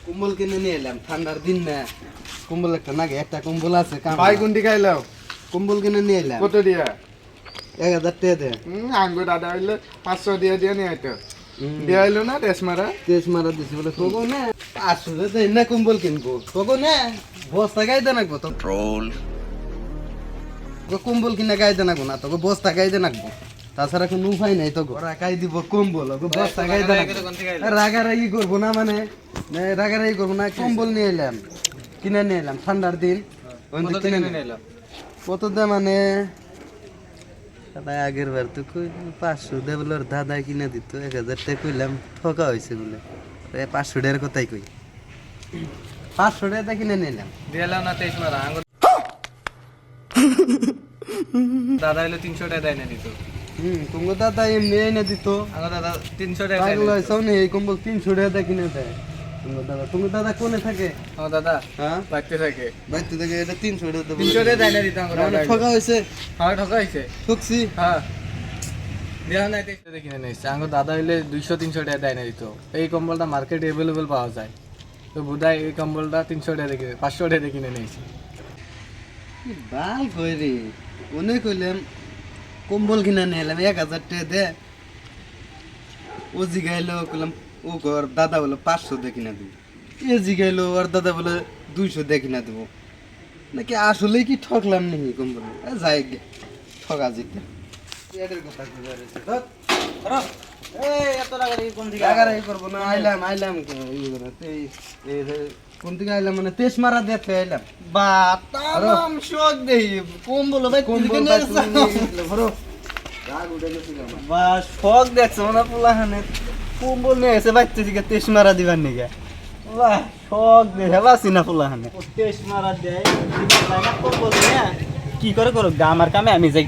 কম্বল কিনে নিয়ে এলাম, ঠান্ডার দিন না। কম্বল একটা নাগে, একটা কম্বল আছে। ভাই কোনটি খাইলাও? কম্বল কিনে নিয়ে এলাম। কত দিয়া? 1000 টাকা দে। আঙ্গু দাদা হইলে 500 দিয়ে দিয়ে নিয়ে আইতো। দিয়া হইলো না রেস মারা? তেজ মারা দিছি বলে তোগো না। আসলে তো না কম্বল কিনবো তোগো না, বস্তা গাইতে নাকবো তো। কম্বল কিনে গাইতে নাকবো না, তোকে বস্তা গাইতে নাকবো। তাছাড়া কোনো উপায় নাই তো। ওরা গাই দিব কম্বল, ওকে বস্তা গাইতে নাকবো। রাগারাগি করবো না, মানে রাগারাগি করবো না। কম্বল নিয়ে এলাম, কিনে নিয়ে এলাম ঠান্ডার দিন। কত দে মানে আগের বার তো কই 500 দে বলে ওর দাদা কিনে দিত। 1000 টাকা কইলাম, ঠকা হয়েছে বলে। 500 টাকার কথাই কই, 500 টাকা কিনে নিলাম। দিলাম না 23 মারা আঙ্গুর দাদা হইলো 300 টাকা দেয় না দিত। তোমার দাদা এমনি এনে দিত। আমার দাদা 300 টাকা দেয় পাগল না হয়েছে না, এই কম্বল 300 টাকা কিনে দেয় তোমার দাদা কোনে থাকে? আমার দাদা হ্যাঁ বাইতে থাকে। বাইতে থেকে এটা 300 টাকা দেবো। 300 টাকা দেয় না দিত আমার দাদা। ঠকা হয়েছে, হ্যাঁ ঠকা হইছে। ঠকছি। হ্যাঁ দেয়া নাই 23 টাকা কিনে নিয়েছে। আমার দাদা হইলে 200-300 টাকা দেয় না দিত। এই কম্বলটা মার্কেটে अवेलेबल পাওয়া যায়। তো বুধাই এই কম্বলটা 300 টাকা দিয়ে 500 টাকা দিয়ে কিনে নিয়েছে। বাল কই রে, মনে কইলাম কম্বল কিনে নিয়ে এলাম 1000 টাকা দে। ও জিগাইলো, কইলাম ও ঘর দাদা বলে 500 দিয়ে কিনা দিব। এ জিগাইলো আর দাদা বলে 200 দিয়ে কিনা দেবো। নাকি আসলে কি ঠকলাম নাকি কম্বল? যাই গে, ঠকা জিতে এদের কথা কি বলেছে ধর। এই এত টাকা দিয়ে কোন দিকে রাগারাগি করবো না। আইলাম কোন থেকে আইলাম মানে তেজ মারা দেখতে আইলাম। বা তাম শক দেই কম্বল ভাই কোন দিকে নিয়ে ধরো রাগ উঠে গেছে আমার। বা শখ দেখছো না পোলাহানে কম্বল নিয়ে এসে বাইতে দিকে তেস মারা দিবার নিকে। বাহ শখ দেখে বাসি না পোলাহানে তেস মারা দেয় কম্বল নিয়ে কি করে করো গা আমার কামে আমি যাই।